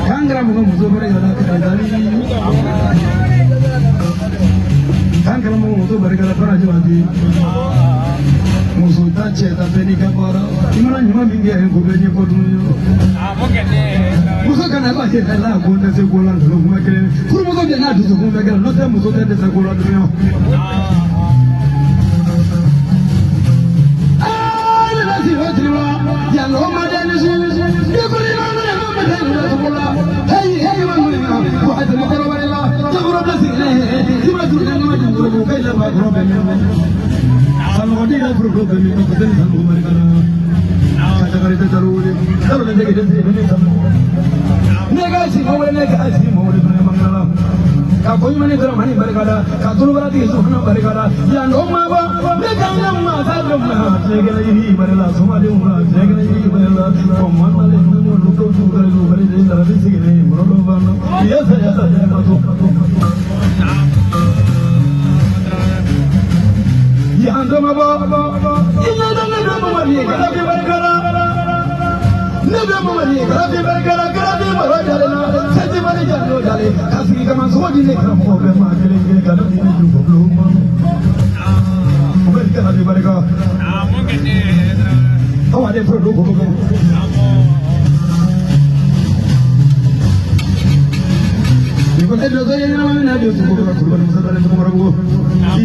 Kangra muso barigala kadari. Kangra muso barigala parajwadi. Muso tache tapeni kapara. Imana nyuma mingi kubenye koduyo. Muso kana ba che la gonda se gola no kumekele. Kuru muso de na duso kumekele no te muso de se gola duyo. Kau ini mana mana berkata, kau berarti suka berkata, yang rumah apa, mereka yang masa rumah, segala ini berla, semua di rumah, segala ini berla, koman malah semua luka luka luka ini dari segala ini, berlalu berlalu, biasa biasa masuk. Yang rumah apa, ini ada rumah mana, kalau berkata. Never money, Grabi Bergara, Grabi Marajalena, Sentimani Jalo Jale, Kasi Kamaswadi, Nekram, Marketing, Kadin, Blue. Bergara Bergara. How are they for Lugo? Because I don't know how to go to the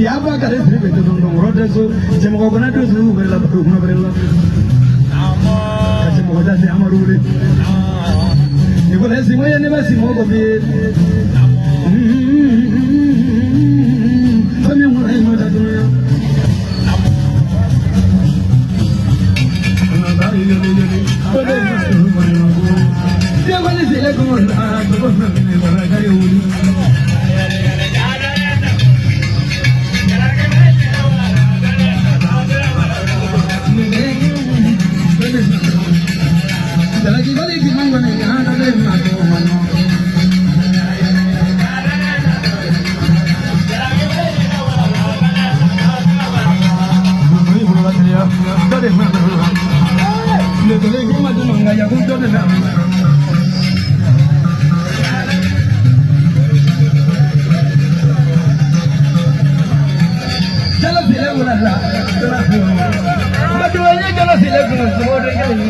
Yaba Kari, Rodeso, Jemogana, Umbrella. Muda se amarure. Iko na simu ya neba simu ko bi. Kami mo ai mata dunia. Ana bari yo yo yo. Ode ma mo mo ko. Dia ko ni sele ko na ko na ni bara ka yo uli. Lagi balik di mana ni? Ada di mana? Ini bukan dia. Dari mana? Dia tu lagi macam mana? Ya, pun tu dah. Jalan sila bukan lah. Betul jalan sila bukan semua orang jalan.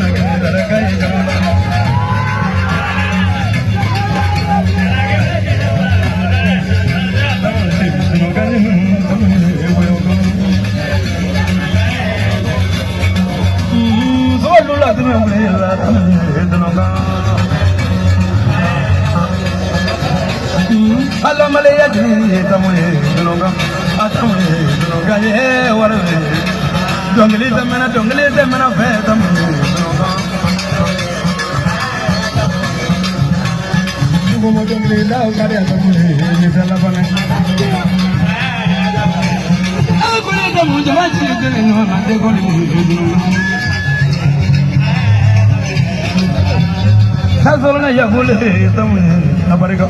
Allah malaya ji tamune dunoga atamune dunoga ye warwe dongli zamana fe tamune dunoga gomo dongli da kare tamune ni dala bana akule da mu jamaati de no na de goli mu Sazolna ya bole tamune na barega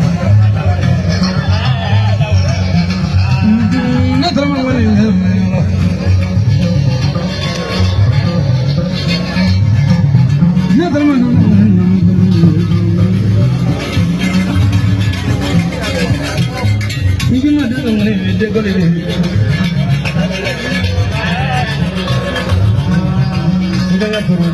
Jangan turun,